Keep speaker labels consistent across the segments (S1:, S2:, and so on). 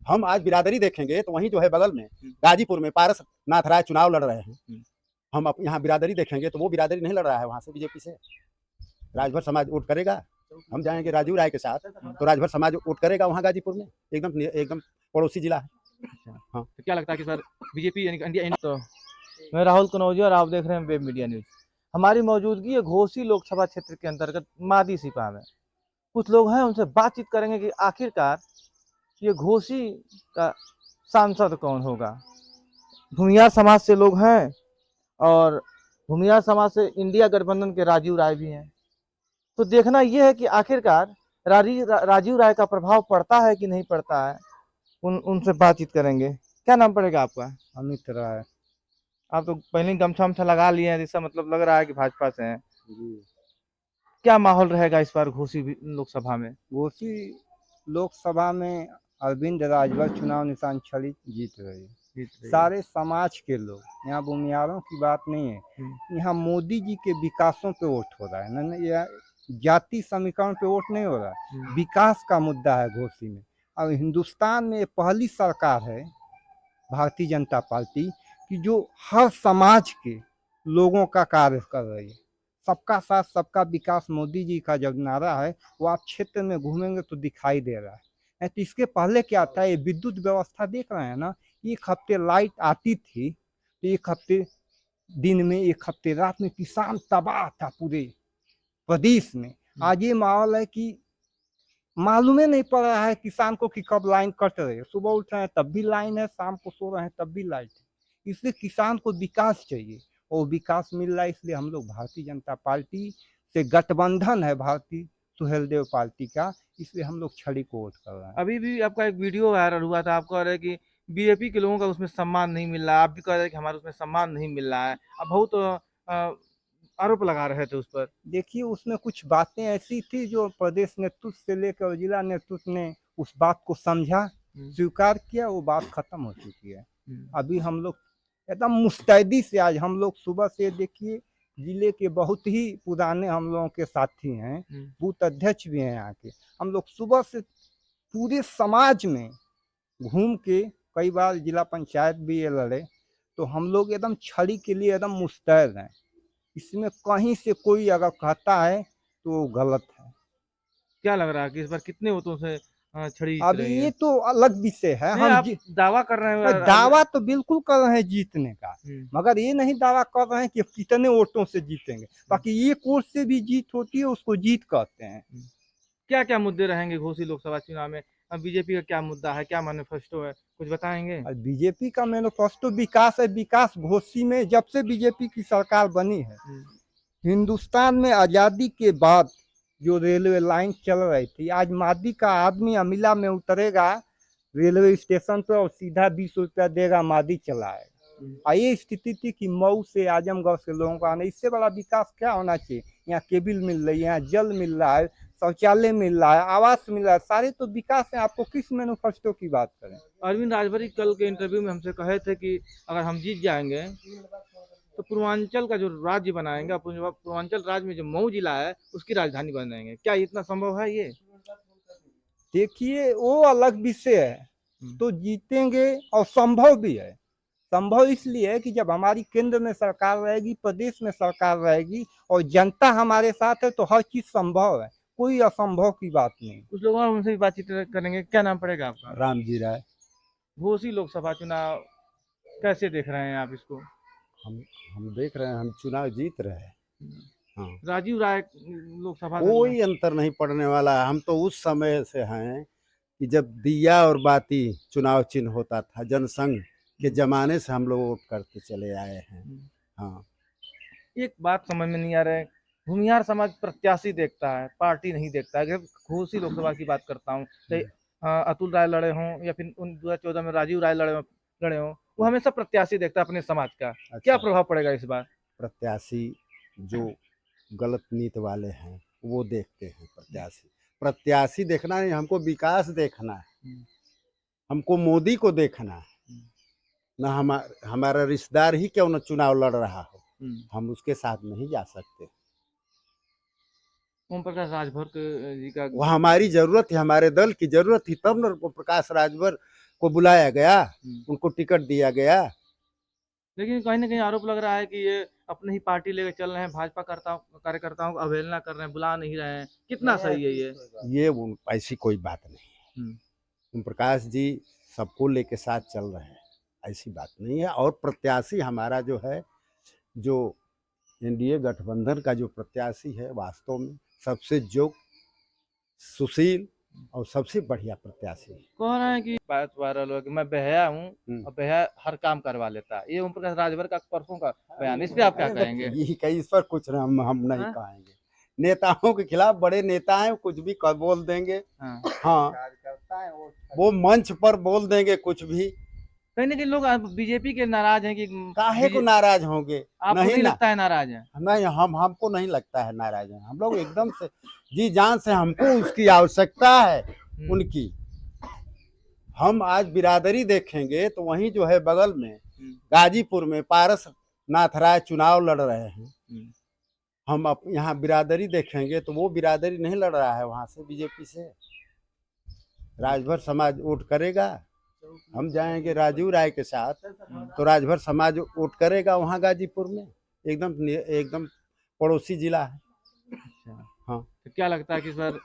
S1: हम आज बिरादरी देखेंगे तो वहीं जो है बगल में गाजीपुर में पारस नाथ राय चुनाव लड़ रहे हैं। हम यहाँ बिरादरी देखेंगे तो वो बिरादरी नहीं लड़ रहा है वहां से बीजेपी से। राजभर समाज वोट करेगा। हम जाएंगे राजीव राय के साथ तो राजभर समाज वोट करेगा वहाँ गाजीपुर में। एकदम एकदम पड़ोसी जिला है।
S2: हाँ, तो क्या लगता है कि सर बीजेपी यानी इंडिया तो मैं राहुल कनौजिया और आप देख रहे हैं वेब मीडिया न्यूज। हमारी मौजूदगी है घोसी लोकसभा क्षेत्र के अंतर्गत मादी सिपा में। कुछ लोग हैं, उनसे बातचीत करेंगे कि आखिरकार ये घोसी का सांसद कौन होगा। भूमियार समाज से लोग हैं और भूमियार समाज से इंडिया गठबंधन के राजीव राय भी हैं। तो देखना यह है कि आखिरकार राजीव राय का प्रभाव पड़ता है कि नहीं पड़ता है। उनसे बातचीत करेंगे। क्या नाम पड़ेगा आपका?
S3: अमित राय।
S2: आप तो पहले ही गमछा वमछा लगा लिए हैं, इसका मतलब लग रहा है कि भाजपा से हैं।
S3: जी।
S2: क्या माहौल रहेगा इस बार घोसी लोकसभा में?
S3: घोसी लोकसभा में अरविंद राजभर चुनाव निशान छड़ी जीत रही है। सारे समाज के लोग, यहाँ भूमियारों की बात नहीं है, यहाँ मोदी जी के विकासों पे वोट हो रहा है। न यह जाति समीकरण पे वोट नहीं हो रहा है, विकास का मुद्दा है घोसी में। और हिंदुस्तान में पहली सरकार है भारतीय जनता पार्टी की जो हर समाज के लोगों का कार्य कर रही है। सबका साथ सबका विकास मोदी जी का जब नारा है वो आप क्षेत्र में घूमेंगे तो दिखाई दे रहा है। तो इसके पहले क्या था, ये विद्युत व्यवस्था देख रहे हैं ना, एक हफ्ते लाइट आती थी तो एक हफ्ते दिन में, एक हफ्ते रात में किसान तबाह था पूरे प्रदेश में। आज ये माहौल है कि मालूम ही नहीं पड़ रहा है किसान को कि कब लाइन कट रही है। सुबह उठ रहे हैं तब भी लाइन है, शाम को सो रहे हैं तब भी लाइट है। इसलिए किसान को विकास चाहिए और विकास मिल रहा है। इसलिए हम लोग भारतीय जनता पार्टी से गठबंधन है भारतीय सुहेलदेव पार्टी का, इसलिए हम लोग छड़ी को वोट कर रहे हैं।
S2: अभी भी आपका एक वीडियो वायरल हुआ था, आप कह रहे हैं कि बीजेपी के लोगों का उसमें सम्मान नहीं मिल रहा है, आप भी कह रहे हैं कि हमारा उसमें सम्मान नहीं मिल रहा है। अब बहुत आरोप लगा रहे थे उस पर।
S3: देखिए उसमें कुछ बातें ऐसी थी जो प्रदेश नेतृत्व से लेकर जिला नेतृत्व ने उस बात को समझा, स्वीकार किया, वो बात खत्म हो चुकी है। अभी हम लोग एकदम मुस्तैदी से, आज हम लोग सुबह से देखिए जिले के बहुत ही पुराने हम लोगों के साथी हैं, बूथ अध्यक्ष भी हैं यहाँ के। हम लोग सुबह से पूरे समाज में घूम के, कई बार जिला पंचायत भी ये लड़े, तो हम लोग एकदम छड़ी के लिए एकदम मुस्तैद हैं। इसमें कहीं से कोई अगर कहता है तो वो गलत है।
S2: क्या लग रहा है कि इस बार कितने वोटों से छड़ी जीत
S3: अभी
S2: रही है?
S3: ये तो अलग विषय है।
S2: नहीं, आप दावा कर रहे हैं
S3: दावा तो बिल्कुल कर रहे हैं जीतने का, मगर ये नहीं दावा कर रहे हैं कि कितने वोटों से जीतेंगे। बाकी ये वोट से भी जीत होती है, उसको जीत कहते हैं।
S2: क्या क्या मुद्दे रहेंगे घोसी लोकसभा चुनाव में? बीजेपी का क्या मुद्दा है, क्या मैनिफेस्टो है, कुछ बताएंगे?
S3: बीजेपी का मैनिफेस्टो विकास है। विकास घोसी में जब से बीजेपी की सरकार बनी है, हिंदुस्तान में आज़ादी के बाद जो रेलवे लाइन चल रही थी, आज मादी का आदमी अमिला में उतरेगा रेलवे स्टेशन पर और सीधा 20 रुपया देगा, मादी चलाएगा। ये स्थिति थी कि मऊ से आजमगढ़ से लोगों को आना। इससे बड़ा विकास क्या होना चाहिए? यहाँ केबिल मिल रही है, यहाँ जल मिल रहा है, शौचालय मिल रहा है, आवास मिल रहा है, सारे तो विकास है। आपको किस मैनिफेस्टो की बात करें?
S2: अरविंद राजभर कल के इंटरव्यू में हमसे कहे थे कि अगर हम जीत जाएंगे तो पूर्वांचल का जो राज्य बनाएंगे, पूर्वांचल राज्य में जो मऊ जिला है उसकी राजधानी बनाएंगे। क्या इतना संभव है? ये
S3: देखिए वो अलग विषय है। तो जीतेंगे और संभव भी है। संभव इसलिए है कि जब हमारी केंद्र में सरकार रहेगी, प्रदेश में सरकार रहेगी और जनता हमारे साथ है, तो हर चीज संभव है, कोई असंभव की बात नहीं।
S2: कुछ लोगों उनसे भी बातचीत करेंगे। क्या नाम पड़ेगा आपका?
S1: रामजी राय।
S2: घोसी लोकसभा चुनाव कैसे देख रहे हैं आप इसको?
S1: हम देख रहे हैं, हम चुनाव जीत रहे हैं। हाँ,
S2: राजीव राय लोकसभा
S1: कोई अंतर नहीं पड़ने वाला है। हम तो उस समय से हैं कि जब दिया और बाती चुनाव चिन्ह होता था, जनसंघ के जमाने से हम लोग वोट करते चले आए हैं। हाँ,
S2: एक बात समझ में नहीं आ रहा है, भूमिहार समाज प्रत्याशी देखता है, पार्टी नहीं देखता है। अगर घोसी लोकसभा की बात करता हूँ, चाहे अतुल राय लड़े हों या फिर 2014 में राजीव राय लड़े हों, वो हमेशा प्रत्याशी देखता है अपने समाज का।
S1: अच्छा।
S2: क्या प्रभाव पड़ेगा इस बार?
S1: प्रत्याशी जो गलत नीति वाले हैं वो देखते हैं। प्रत्याशी देखना नहीं, हमको विकास देखना है। हमको मोदी को देखना है। ना हमारा रिश्तेदार ही क्यों न चुनाव लड़ रहा हो, हम उसके साथ नहीं जा सकते।
S2: ओम प्रकाश राजभर जी का
S1: वो हमारी जरूरत है, हमारे दल की जरूरत थी, तब न प्रकाश राजभर को बुलाया गया, उनको टिकट दिया गया।
S2: लेकिन कहीं ना कहीं आरोप लग रहा है कि ये अपनी ही पार्टी लेकर चल रहे हैं, भाजपा कार्यकर्ताओं को अवहेलना कर रहे हैं, बुला नहीं रहे हैं। कितना सही है ये?
S1: ऐसी कोई बात नहीं है। ओम प्रकाश जी सबको लेके साथ चल रहे हैं, ऐसी बात नहीं है। और प्रत्याशी हमारा जो है, जो एनडीए गठबंधन का जो प्रत्याशी है, वास्तव में सबसे योग्य, सुशील और सबसे बढ़िया प्रत्याशी है।
S2: कह रहे हैं कि बात वायरल हो कि मैं बेहया हूँ और बेहया हर काम करवा लेता है। ये ओम प्रकाश राजभर का परसों का बयान, इस पे आप क्या कहेंगे?
S1: यही कहीं इस पर कुछ हम नहीं
S2: हाँ?
S1: कहेंगे। नेताओं के खिलाफ बड़े नेता हैं, कुछ भी बोल देंगे। हाँ, वो मंच पर बोल देंगे कुछ भी।
S2: कहीं ना कहीं लोग बीजेपी के नाराज हैं कि
S1: काहे को नाराज होंगे?
S2: आपको नहीं लगता है नाराज है?
S1: नहीं, हमको नहीं लगता है नाराज है। हम लोग एकदम से जी जान से, हमको उसकी आवश्यकता है उनकी। हम आज बिरादरी देखेंगे तो वहीं जो है बगल में गाजीपुर में पारस नाथ राय चुनाव लड़ रहे हैं। हम यहाँ बिरादरी देखेंगे तो वो बिरादरी नहीं लड़ रहा है वहां से, बीजेपी से। राजभर समाज वोट करेगा। हम जाएंगे राजीव राय के साथ तो राजभर समाज वोट करेगा वहाँ गाजीपुर में। एकदम पड़ोसी जिला है। हाँ,
S2: तो क्या लगता है कि सर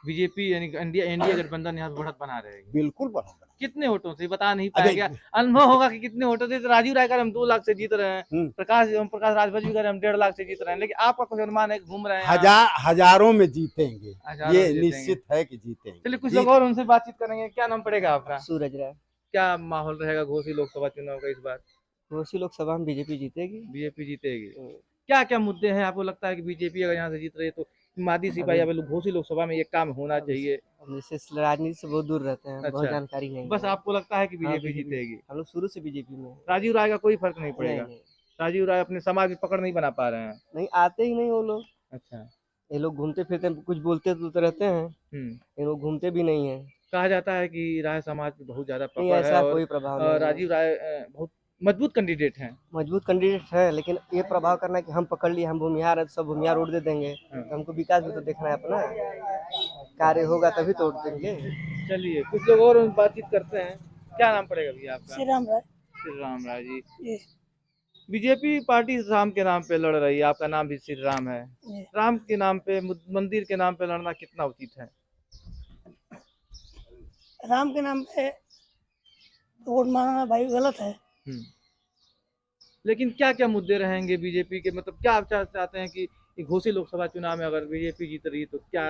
S2: बीजेपी यानी एनडीए गठबंधन यहाँ बढ़त बना रहेगी?
S1: बिल्कुल बढ़त।
S2: कितने वोटों से बता नहीं पाएंगे? अनुभव होगा कि कितने वोटों से? तो राजीव राय का हम 2 लाख से जीत रहे हैं, ओम प्रकाश राजभर जी का हम 1.5 लाख से जीत रहे हैं, लेकिन आपका कुछ अनुमान है घूम रहे हैं?
S1: हजारों में जीतेंगे, ये निश्चित है कि जीतेंगे।
S2: चलिए कुछ लोग और उनसे बातचीत करेंगे। क्या नाम पड़ेगा आपका?
S3: सूरज राय।
S2: क्या माहौल रहेगा घोसी लोकसभा चुनाव का इस बार?
S3: घोसी लोकसभा में बीजेपी जीतेगी।
S2: बीजेपी जीतेगी। क्या क्या मुद्दे हैं आपको लगता है कि बीजेपी अगर यहाँ से जीत रही है तो मादी सिपाही या घोसी लोकसभा में ये काम होना चाहिए?
S3: जैसे राजनीति से बहुत दूर रहते हैं, बहुत जानकारी नहीं।
S2: बस आपको लगता है कि बीजेपी जीतेगी?
S3: हम लोग शुरू से बीजेपी में।
S2: राजीव राय का कोई फर्क नहीं पड़ेगा? राजीव राय अपने समाज में पकड़ नहीं बना पा रहे हैं?
S3: नहीं, आते ही नहीं वो लोग।
S2: अच्छा,
S3: ये लोग घूमते फिरते कुछ बोलते तो रहते हैं, ये लोग घूमते भी नहीं है।
S2: कहा जाता है कि राय समाज पे बहुत ज्यादा
S3: नहीं,
S2: पकड़ है
S3: ऐसा
S2: और
S3: कोई प्रभाव नहीं है।
S2: राजीव राय बहुत मजबूत कैंडिडेट हैं।
S3: मजबूत कैंडिडेट है, लेकिन ये प्रभाव करना है कि हम पकड़ लिए, हम भूमिहार है, सब भूमिहार वोट दे देंगे। तो हमको विकास भी तो देखना है अपना, कार्य होगा तभी तो वोट देंगे।
S2: चलिए कुछ लोग और बातचीत करते हैं। क्या नाम पड़ेगा भैया आपका?
S4: श्री राम राय।
S2: श्री राम राय जी। बीजेपी पार्टी राम के नाम पे लड़ रही है, आपका नाम भी श्री राम है। राम के नाम पे, मंदिर के नाम पे लड़ना कितना उचित है?
S4: राम के नाम पे वोट मांगना भाई गलत है।
S2: लेकिन क्या क्या मुद्दे रहेंगे बीजेपी के? मतलब क्या आप चाहते हैं कि घोसी लोकसभा चुनाव में अगर बीजेपी जीत रही है तो क्या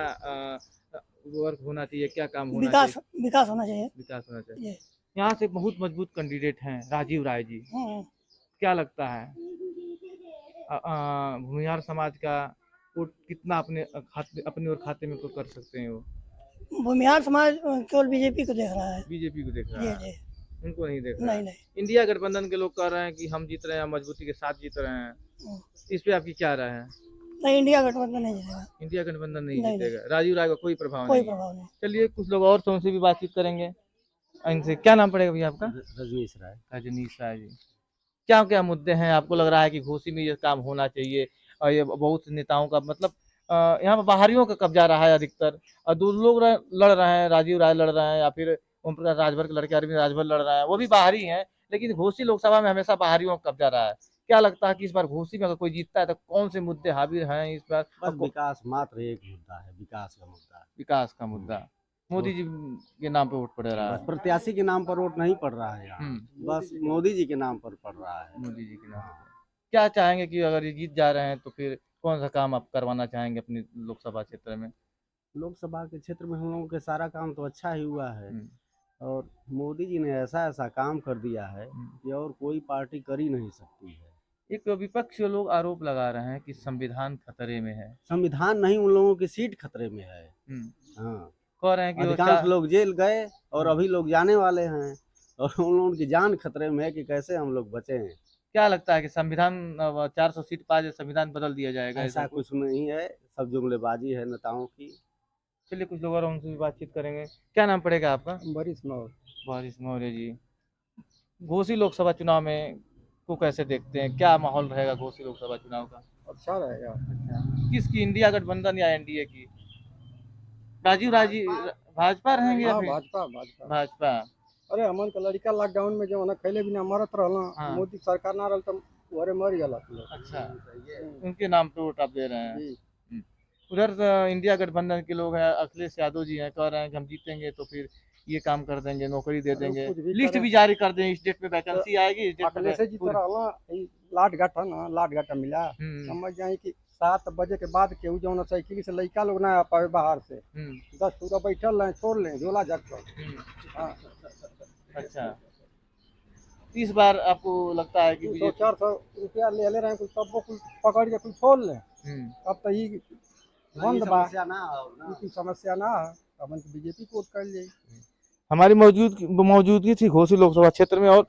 S2: वर्क होना चाहिए, क्या काम होना चाहिए?
S4: विकास होना चाहिए।
S2: विकास होना चाहिए। यहाँ से बहुत मजबूत कैंडिडेट हैं राजीव राय जी। क्या लगता है भूमिहार समाज का वोट कितना अपने और खाते में कर सकते हैं? वो
S4: भूमिहार समाज केवल बीजेपी को देख रहा है।
S2: बीजेपी को देख रहा है, उनको नहीं देख रहा है।
S4: नहीं।
S2: इंडिया गठबंधन के लोग कह रहे हैं कि हम जीत रहे हैं, मजबूती के साथ जीत रहे हैं। इस पे आपकी क्या राय है?
S4: नहीं, इंडिया गठबंधन नहीं जीतेगा।
S2: इंडिया गठबंधन नहीं जीतेगा। राजीव राय का कोई प्रभाव
S4: नहीं।
S2: चलिए कुछ लोग और उनसे भी बातचीत करेंगे। इनसे क्या नाम पड़ेगा भैया आपका?
S1: रजनीश राय।
S2: रजनीश राय जी। क्या क्या मुद्दे हैं आपको लग रहा है कि घोसी में ये काम होना चाहिए? और ये बहुत नेताओं का मतलब यहाँ पर बाहरियों का कब्जा रहा है अधिकतर, और 2 लोग लड़ रहे हैं, राजीव राय लड़ रहे हैं या फिर ओम प्रकाश राजभर के लड़के अरविंद राजभर लड़ रहे हैं, वो भी बाहरी हैं, लेकिन घोसी लोकसभा में हमेशा बाहरियों का कब्जा रहा है। क्या लगता है कि इस बार घोसी में अगर कोई जीतता है तो कौन से मुद्दे हावी हैं इस बार?
S1: बस विकास मात्र एक मुद्दा है, विकास का मुद्दा।
S2: विकास का मुद्दा मोदी जी के नाम पे वोट पड़ रहा है।
S1: प्रत्याशी के नाम पर वोट नहीं पड़ रहा है यहाँ, बस मोदी जी के नाम पर पड़ रहा है।
S2: मोदी जी के नाम। क्या चाहेंगे कि अगर ये जीत जा रहे हैं तो फिर कौन सा काम आप करवाना चाहेंगे अपने लोकसभा क्षेत्र में?
S1: लोकसभा के क्षेत्र में हम लोगों के सारा काम तो अच्छा ही हुआ है, और मोदी जी ने ऐसा काम कर दिया है कि और कोई पार्टी कर ही नहीं सकती है।
S2: एक विपक्ष के लोग आरोप लगा रहे हैं कि संविधान खतरे में है।
S1: संविधान नहीं, उन लोगों की सीट खतरे में है। हाँ,
S2: कह रहे हैं कि
S1: अधिकांश लोग जेल गए और अभी लोग जाने वाले हैं, और उन लोगों की जान खतरे में है कि कैसे हम लोग बचे हैं।
S2: क्या लगता है कि संविधान 400 सीट पा संविधान बदल दिया जाएगा?
S1: ऐसा कुछ नहीं है, सब जुमलेबाजी है नेताओं की।
S2: चलिए कुछ लोग और उनसे भी बातचीत करेंगे। क्या नाम पड़ेगा आपका?
S3: बारिश मौर्य।
S2: बारिश मौर्य जी। घोसी लोकसभा चुनाव में को कैसे देखते हैं? क्या माहौल रहेगा घोसी लोकसभा चुनाव का?
S3: अच्छा रहेगा।
S2: अच्छा, किसकी, इंडिया गठबंधन या एनडीए की? राजीव राजी भाजपा रहेंगे या फिर?
S3: भाजपा।
S2: भाजपा।
S3: अरे हमन का लड़का लॉकडाउन में जो है ना खैले बिना मरत रहला
S2: हाँ।
S3: मोदी सरकार ना रहल त वरे मर गला
S2: अच्छा, उनके नाम पे वोट आप दे रहे हैं।
S3: जी।
S2: हम्म। उधर इंडिया गठबंधन के लोग हैं, अखिलेश यादव जी हैं, कह रहे हैं कि हम जीतेंगे तो फिर ये काम कर देंगे, नौकरी दे देंगे,
S3: कुछ भी
S2: लिस्ट
S3: करें।
S2: भी जारी कर देंगे, इस डेट में वैकेंसी आएगी, इस डेट में
S3: अखिलेश जी
S2: पूरे-
S3: तरह ना लाट घाटा ना लाट घाटा मिला
S2: हम्म,
S3: समझ जाए कि 7 बजे के बाद केहू जो ना साइकिल से लड़का लोग ना आ पावे बाहर से
S2: हम्म,
S3: 10 पूरा बैठल रहे छोड़ लें झोला झक कर
S2: हम्म।
S3: हाँ
S2: अच्छा, इस बार आपको लगता है कि
S3: 200-400 रुपया ले ले रहे कुछ सबको कुछ पकड़ के कुछ छोड़ लें
S2: हम्म,
S3: अब तो ये बंद बा कोई समस्या ना है अब बीजेपी को वोट कर ले
S2: हमारी मौजूदगी थी घोसी लोकसभा क्षेत्र में और